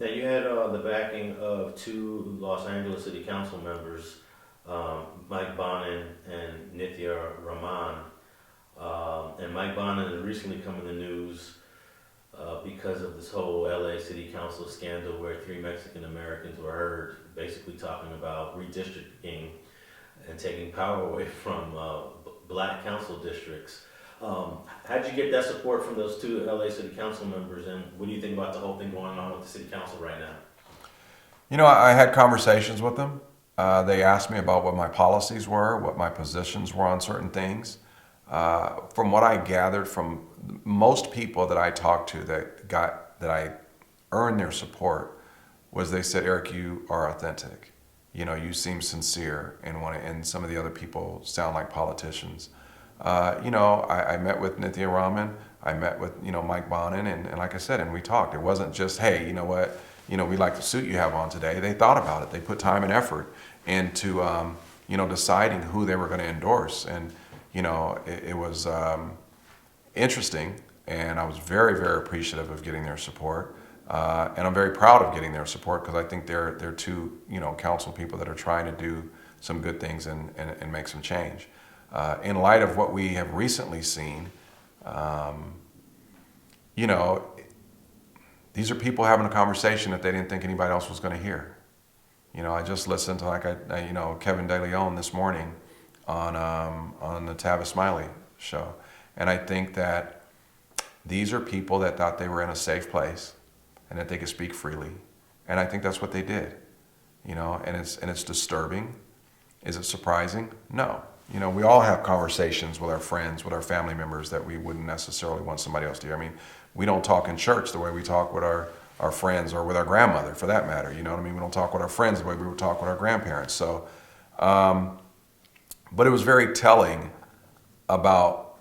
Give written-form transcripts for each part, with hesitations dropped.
Now you had the backing of two Los Angeles City Council members, Mike Bonin and Nithya Raman. And Mike Bonin has recently come in the news because of this whole LA City Council scandal where three Mexican Americans were heard basically talking about redistricting and taking power away from black council districts. How'd you get that support from those two LA City Council members, and what do you think about the whole thing going on with the City Council right now? I had conversations with them. They asked me about what my policies were, what my positions were on certain things. From what I gathered from most people that I talked to that I earned their support, was they said, Eric, you are authentic. You seem sincere, and some of the other people sound like politicians. I met with Nithya Raman, I met with, Mike Bonin, and like I said, and we talked. It wasn't just, hey, you know what, we like the suit you have on today. They thought about it. They put time and effort into, deciding who they were going to endorse. And, it was interesting, and I was very, very appreciative of getting their support. And I'm very proud of getting their support because I think they're two, council people that are trying to do some good things and make some change. In light of what we have recently seen, these are people having a conversation that they didn't think anybody else was going to hear. I just listened to Kevin De Leon this morning on the Tavis Smiley show, and I think that these are people that thought they were in a safe place and that they could speak freely, and I think that's what they did. And it's disturbing. Is it surprising? No. We all have conversations with our friends, with our family members that we wouldn't necessarily want somebody else to hear. I mean, we don't talk in church the way we talk with our friends or with our grandmother, for that matter. You know what I mean? We don't talk with our friends the way we would talk with our grandparents. So, but it was very telling about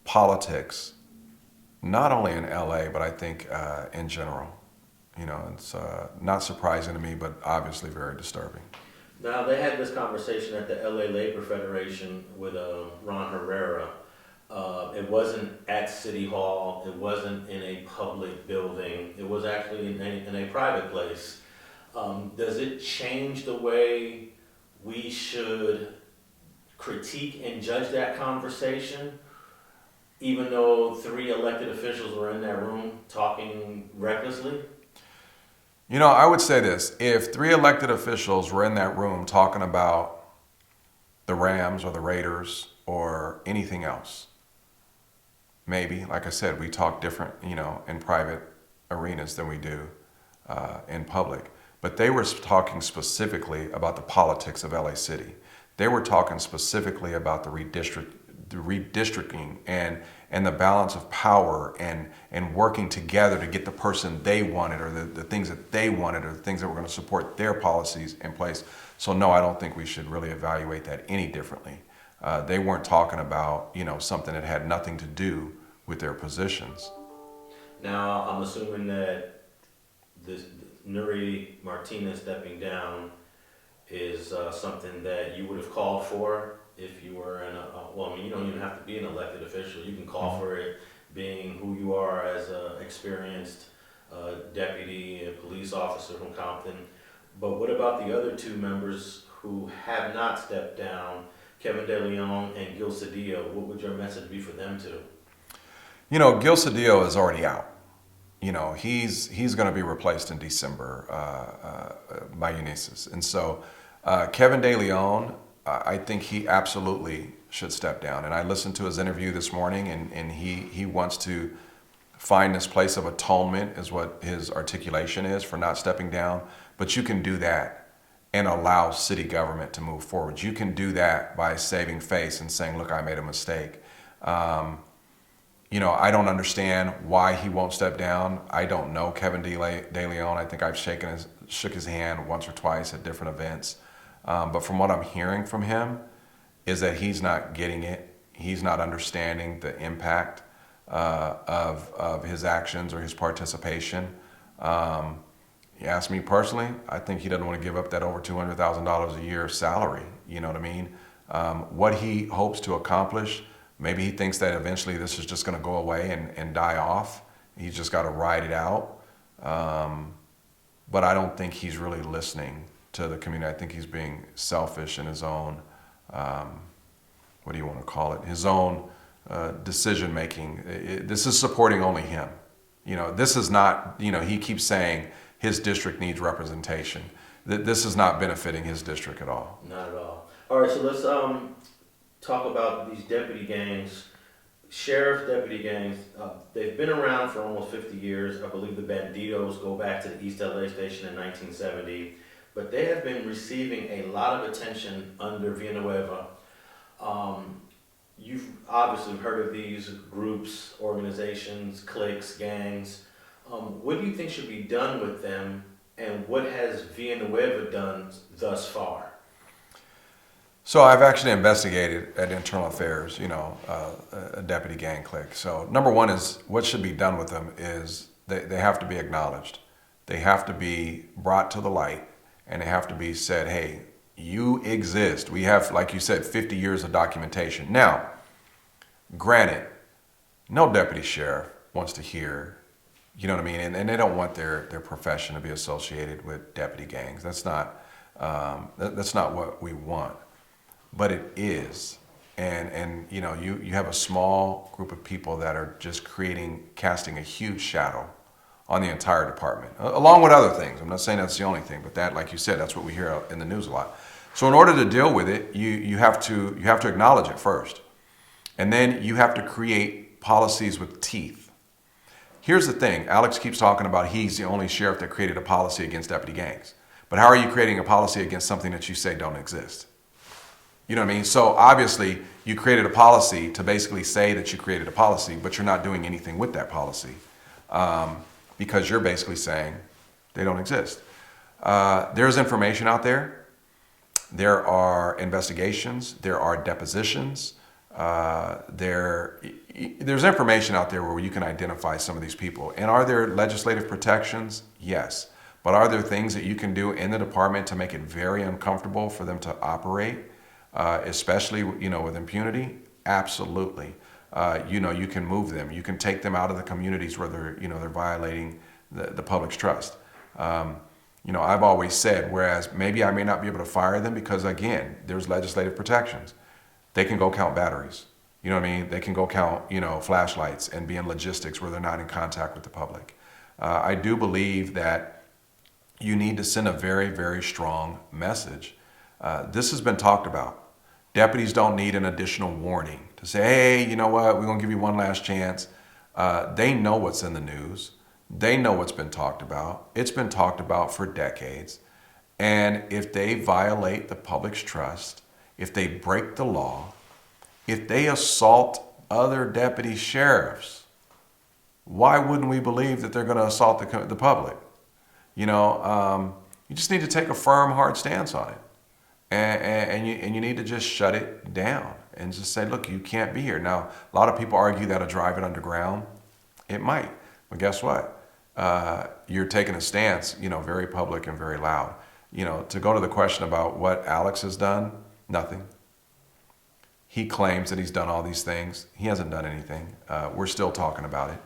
politics, not only in LA, but I think in general. It's not surprising to me, but obviously very disturbing. Now, they had this conversation at the LA Labor Federation with Ron Herrera. It wasn't at City Hall. It wasn't in a public building. It was actually in a private place. Does it change the way we should critique and judge that conversation, even though three elected officials were in that room talking recklessly? I would say this. If three elected officials were in that room talking about the Rams or the Raiders or anything else, maybe, like I said, we talk different, in private arenas than we do in public. But they were talking specifically about the politics of LA City. They were talking specifically about the redistricting and the balance of power and working together to get the person they wanted, or the things that they wanted, or the things that were going to support their policies in place. So no, I don't think we should really evaluate that any differently. They weren't talking about, something that had nothing to do with their positions. Now, I'm assuming that this Nuri Martinez stepping down is something that you would have called for if you were in you don't even have to be an elected official. You can call for it, being who you are as an experienced deputy and police officer from Compton. But what about the other two members who have not stepped down, Kevin De Leon and Gil Cedillo? What would your message be for them too? Gil Cedillo is already out. He's going to be replaced in December by Eunices. And so Kevin De Leon, I think he absolutely should step down. And I listened to his interview this morning, and he wants to find this place of atonement, is what his articulation is, for not stepping down. But you can do that and allow city government to move forward. You can do that by saving face and saying, look, I made a mistake. I don't understand why he won't step down. I don't know Kevin De Leon. I think I've shook his hand once or twice at different events. But from what I'm hearing from him is that he's not getting it. He's not understanding the impact of his actions or his participation. You ask me personally, I think he doesn't want to give up that over $200,000 a year salary. You know what I mean? What he hopes to accomplish, maybe he thinks that eventually this is just going to go away and die off. He's just got to ride it out. but I don't think he's really listening to the community. I think he's being selfish in his own, what do you want to call it? His own decision making. This is supporting only him. This is not, he keeps saying his district needs representation. This is not benefiting his district at all. Not at all. All right, so let's talk about these deputy gangs. Sheriff deputy gangs, they've been around for almost 50 years. I believe the Banditos go back to the East LA station in 1970. But they have been receiving a lot of attention under Villanueva. You've obviously heard of these groups, organizations, cliques, gangs. What do you think should be done with them, and what has Villanueva done thus far? So I've actually investigated at Internal Affairs, a deputy gang clique. So number one is what should be done with them is they have to be acknowledged. They have to be brought to the light, and they have to be said, hey, you exist. We have, like you said, 50 years of documentation. Now, granted, no deputy sheriff wants to hear, you know what I mean? And they don't want their profession to be associated with deputy gangs. That's not what we want. But it is. And you have a small group of people that are just casting a huge shadow on the entire department, along with other things. I'm not saying that's the only thing, but that, like you said, that's what we hear in the news a lot. So in order to deal with it, you have to acknowledge it first. And then you have to create policies with teeth. Here's the thing. Alex keeps talking about he's the only sheriff that created a policy against deputy gangs. But how are you creating a policy against something that you say don't exist? You know what I mean? So obviously you created a policy to basically say that you created a policy, but you're not doing anything with that policy because you're basically saying they don't exist. There's information out there. There are investigations. There are depositions. There's information out there where you can identify some of these people. And are there legislative protections? Yes. But are there things that you can do in the department to make it very uncomfortable for them to operate? Especially, with impunity? Absolutely. You can move them. You can take them out of the communities where they're violating the public's trust. I've always said, whereas maybe I may not be able to fire them because, again, there's legislative protections. They can go count batteries. You know what I mean? They can go count, flashlights and be in logistics where they're not in contact with the public. I do believe that you need to send a very, very strong message. This has been talked about. Deputies don't need an additional warning to say, hey, you know what, we're going to give you one last chance. They know what's in the news. They know what's been talked about. It's been talked about for decades. And if they violate the public's trust, if they break the law, if they assault other deputy sheriffs, why wouldn't we believe that they're going to assault the public? You just need to take a firm, hard stance on it. And you need to just shut it down and just say, look, you can't be here. Now, a lot of people argue that a drive it underground. It might. But guess what? You're taking a stance, very public and very loud. To go to the question about what Alex has done, nothing. He claims that he's done all these things. He hasn't done anything. We're still talking about it.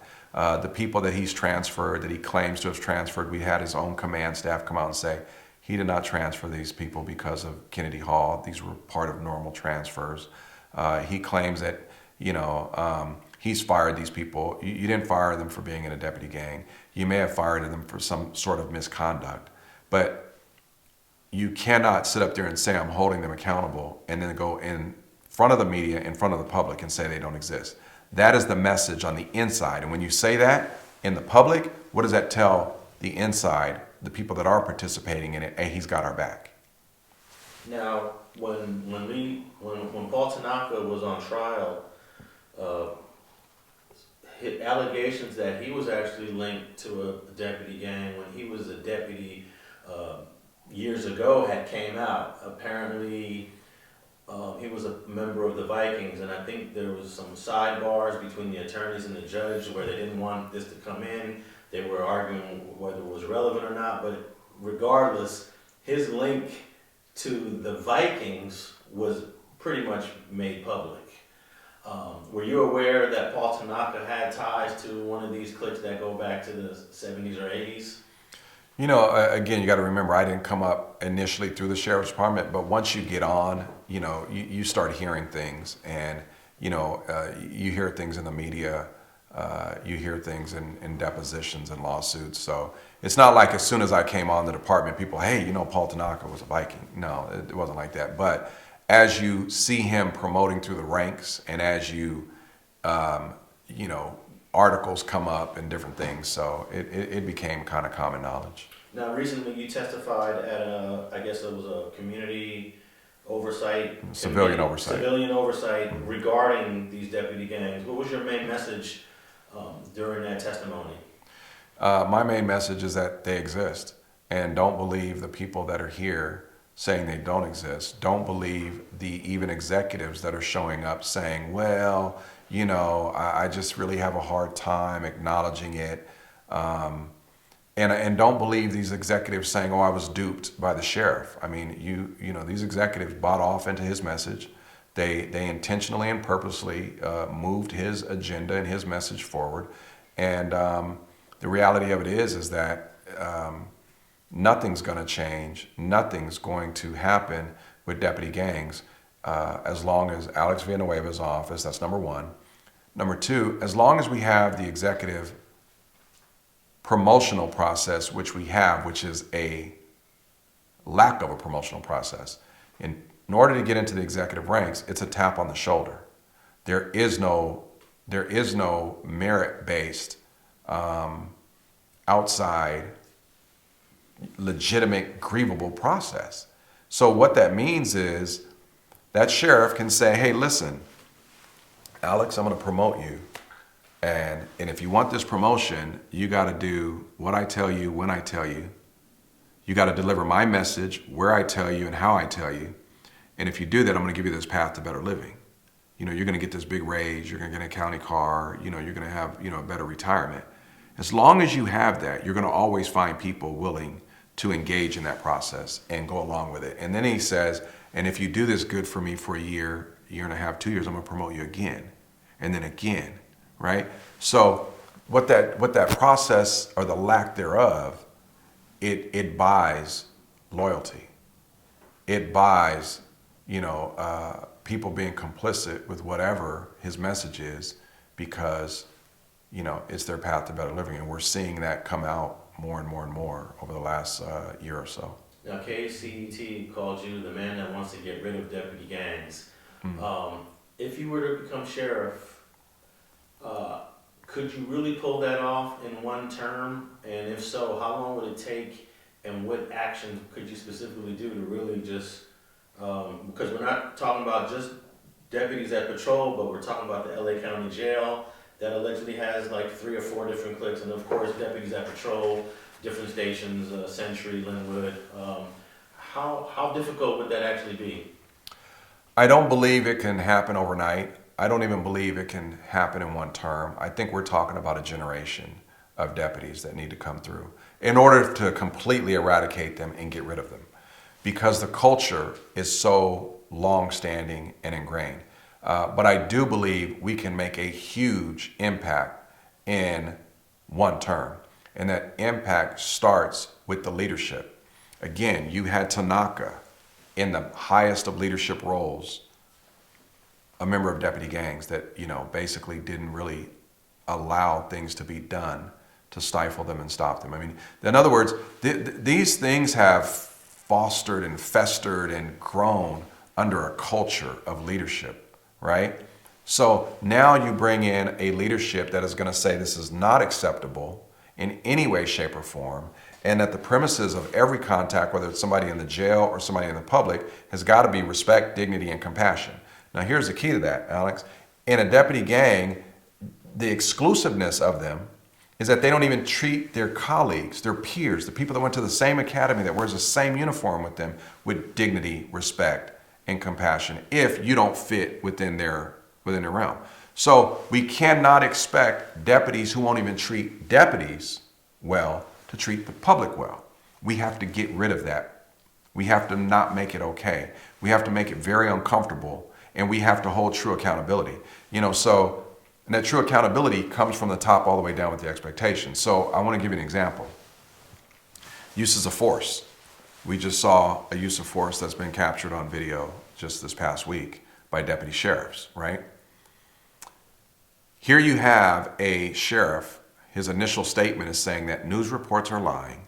The people that he's transferred, that he claims to have transferred, we had his own command staff come out and say, he did not transfer these people because of Kennedy Hall. These were part of normal transfers. He claims that, he's fired these people. You didn't fire them for being in a deputy gang. You may have fired them for some sort of misconduct. But you cannot sit up there and say, I'm holding them accountable, and then go in front of the media, in front of the public, and say they don't exist. That is the message on the inside. And when you say that in the public, what does that tell the inside, the people that are participating in it? Hey, he's got our back. Now, when Paul Tanaka was on trial, his allegations that he was actually linked to a deputy gang when he was a deputy years ago had came out. Apparently, he was a member of the Vikings, and I think there was some sidebars between the attorneys and the judge where they didn't want this to come in. They were arguing whether it was relevant or not, but regardless, his link to the Vikings was pretty much made public. Were you aware that Paul Tanaka had ties to one of these cliques that go back to the 70s or 80s? Again, you got to remember, I didn't come up initially through the sheriff's department, but once you get on, you start hearing things, and you hear things in the media, you hear things in depositions and lawsuits. So it's not like as soon as I came on the department, people, hey, Paul Tanaka was a Viking. No, it wasn't like that. But as you see him promoting through the ranks, and as articles come up and different things, so it became kind of common knowledge. Now, recently you testified at I guess it was a community oversight, civilian oversight mm-hmm. regarding these deputy gangs. What was your main message during that testimony? My main message is that they exist, and don't believe the people that are here saying they don't exist. Don't believe the even executives that are showing up saying, well, I just really have a hard time acknowledging it. And don't believe these executives saying, oh, I was duped by the sheriff. I mean, these executives bought off into his message. They intentionally and purposely moved his agenda and his message forward. And the reality of it is that nothing's going to change. Nothing's going to happen with deputy gangs as long as Alex Villanueva is in office. That's number one. Number two, as long as we have the executive promotional process, which we have, which is a lack of a promotional process. In order to get into the executive ranks, it's a tap on the shoulder. There is no merit-based, outside, legitimate, grievable process. So what that means is that sheriff can say, hey, listen, Alex, I'm going to promote you. And if you want this promotion, you got to do what I tell you when I tell you. You got to deliver my message where I tell you and how I tell you. And if you do that, I'm going to give you this path to better living. You're going to get this big raise. You're going to get a county car. You're going to have, a better retirement. As long as you have that, you're going to always find people willing to engage in that process and go along with it. And then he says, and if you do this good for me for a year and a half, 2 years, I'm going to promote you again. And then again. Right? So what that process, or the lack thereof, it buys loyalty. It buys, people being complicit with whatever his message is, because, it's their path to better living. And we're seeing that come out more and more and more over the last year or so. Now, KCT called you the man that wants to get rid of deputy gangs. Mm-hmm. If you were to become sheriff, could you really pull that off in one term? And if so, how long would it take, and what actions could you specifically do to really just, because we're not talking about just deputies at patrol, but we're talking about the LA County Jail that allegedly has like 3 or 4 different cliques, and of course deputies at patrol, different stations, Century, Linwood. How difficult would that actually be? I don't believe it can happen overnight. I don't even believe it can happen in one term. I think we're talking about a generation of deputies that need to come through in order to completely eradicate them and get rid of them, because the culture is so long-standing and ingrained. But I do believe we can make a huge impact in one term, and that impact starts with the leadership. Again, you had Tanaka in the highest of leadership roles, a member of deputy gangs that, basically didn't really allow things to be done to stifle them and stop them. I mean, in other words, these things have fostered and festered and grown under a culture of leadership, right? So now you bring in a leadership that is going to say this is not acceptable in any way, shape, or form, and that the premises of every contact, whether it's somebody in the jail or somebody in the public, has got to be respect, dignity, and compassion. Now, here's the key to that, Alex. In a deputy gang, the exclusiveness of them is that they don't even treat their colleagues, their peers, the people that went to the same academy, that wears the same uniform with them, with dignity, respect, and compassion, if you don't fit within their realm. So we cannot expect deputies who won't even treat deputies well to treat the public well. We have to get rid of that. We have to not make it okay. We have to make it very uncomfortable, and we have to hold true accountability. And that true accountability comes from the top all the way down with the expectations. So I want to give you an example. Uses of force. We just saw a use of force that's been captured on video just this past week by deputy sheriffs, right? Here you have a sheriff. His initial statement is saying that news reports are lying.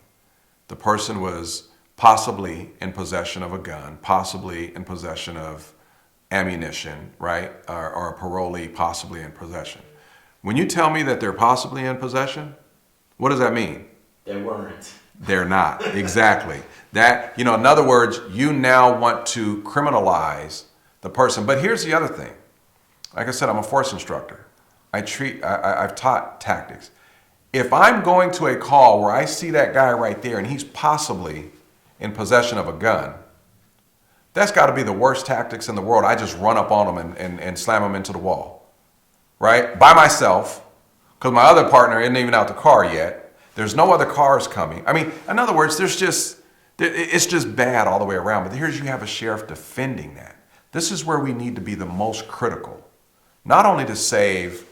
The person was possibly in possession of a gun, possibly in possession of ammunition, right? Or a parolee possibly in possession. When you tell me that they're possibly in possession, what does that mean? They weren't. They're not. Exactly. That, in other words, you now want to criminalize the person. But here's the other thing. Like I said, I'm a force instructor. I've taught tactics. If I'm going to a call where I see that guy right there and he's possibly in possession of a gun, that's got to be the worst tactics in the world. I just run up on him and slam him into the wall, right? By myself, because my other partner isn't even out the car yet. There's no other cars coming. I mean, in other words, it's just bad all the way around. But here's you have a sheriff defending that. This is where we need to be the most critical, not only to save,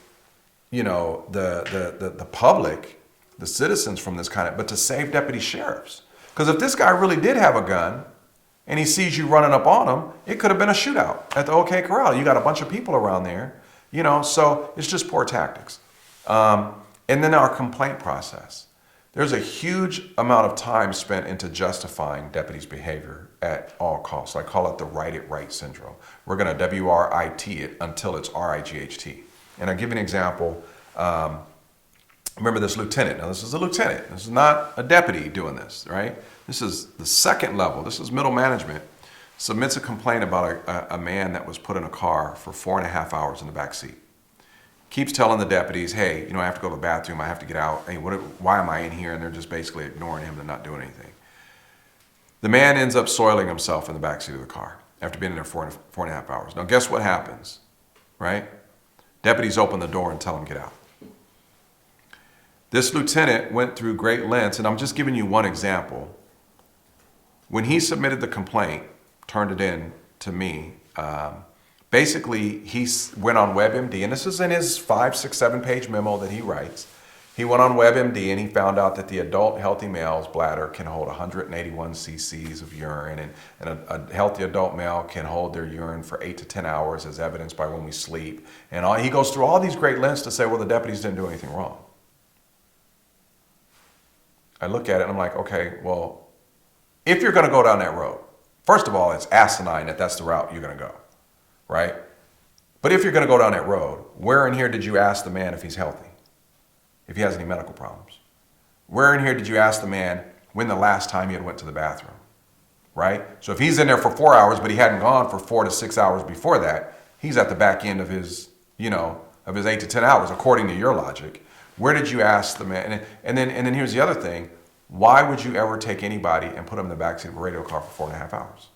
the public, the citizens from this kind of, but to save deputy sheriffs. Because if this guy really did have a gun and he sees you running up on him, it could have been a shootout at the OK Corral. You got a bunch of people around there, so it's just poor tactics. And then our complaint process. There's a huge amount of time spent into justifying deputies' behavior at all costs. I call it the write it right syndrome. We're going to WRIT it until it's RIGHT. And I'll give you an example. Remember this lieutenant. Now, this is a lieutenant. This is not a deputy doing this, right? This is the second level. This is middle management. Submits a complaint about a man that was put in a car for 4.5 hours in the back seat. Keeps telling the deputies, hey, I have to go to the bathroom. I have to get out. Hey, why am I in here? And they're just basically ignoring him and not doing anything. The man ends up soiling himself in the backseat of the car after being in there 4.5 hours. Now, guess what happens, right? Deputies open the door and tell him, get out. This lieutenant went through great lengths, and I'm just giving you one example. When he submitted the complaint, turned it in to me, basically, he went on WebMD, and this is in his 5, 6, 7 page memo that he writes. He went on WebMD and he found out that the adult healthy male's bladder can hold 181 cc's of urine, and a healthy adult male can hold their urine for 8 to 10 hours as evidenced by when we sleep. And he goes through all these great lengths to say, well, the deputies didn't do anything wrong. I look at it and I'm like, okay, well, if you're going to go down that road, first of all, it's asinine that that's the route you're going to go. Right? But if you're going to go down that road, where in here did you ask the man if he's healthy? If he has any medical problems? Where in here did you ask the man when the last time he had went to the bathroom? Right? So if he's in there for 4 hours, but he hadn't gone for 4 to 6 hours before that, he's at the back end of his, of his 8 to 10 hours, according to your logic. Where did you ask the man? And then here's the other thing. Why would you ever take anybody and put them in the backseat of a radio car for 4.5 hours?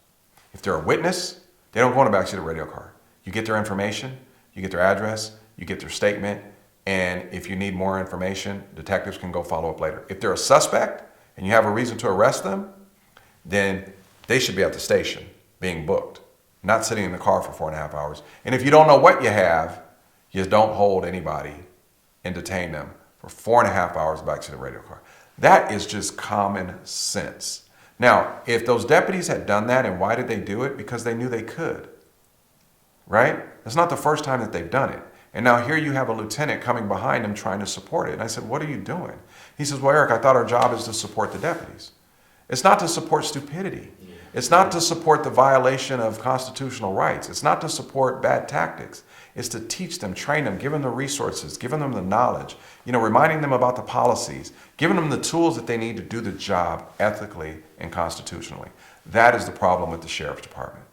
If they're a witness, they don't go in the backseat of a radio car. You get their information, you get their address, you get their statement, and if you need more information, detectives can go follow up later. If they're a suspect and you have a reason to arrest them, then they should be at the station being booked, not sitting in the car for 4.5 hours. And if you don't know what you have, you don't hold anybody and detain them for 4.5 hours backseat of a radio car. That is just common sense. Now, if those deputies had done that, and why did they do it? Because they knew they could, right? It's not the first time that they've done it. And now here you have a lieutenant coming behind him trying to support it. And I said, what are you doing? He says, well, Eric, I thought our job is to support the deputies. It's not to support stupidity. It's not to support the violation of constitutional rights. It's not to support bad tactics. It's to teach them, train them, give them the resources, giving them the knowledge, reminding them about the policies, giving them the tools that they need to do the job ethically and constitutionally. That is the problem with the sheriff's department.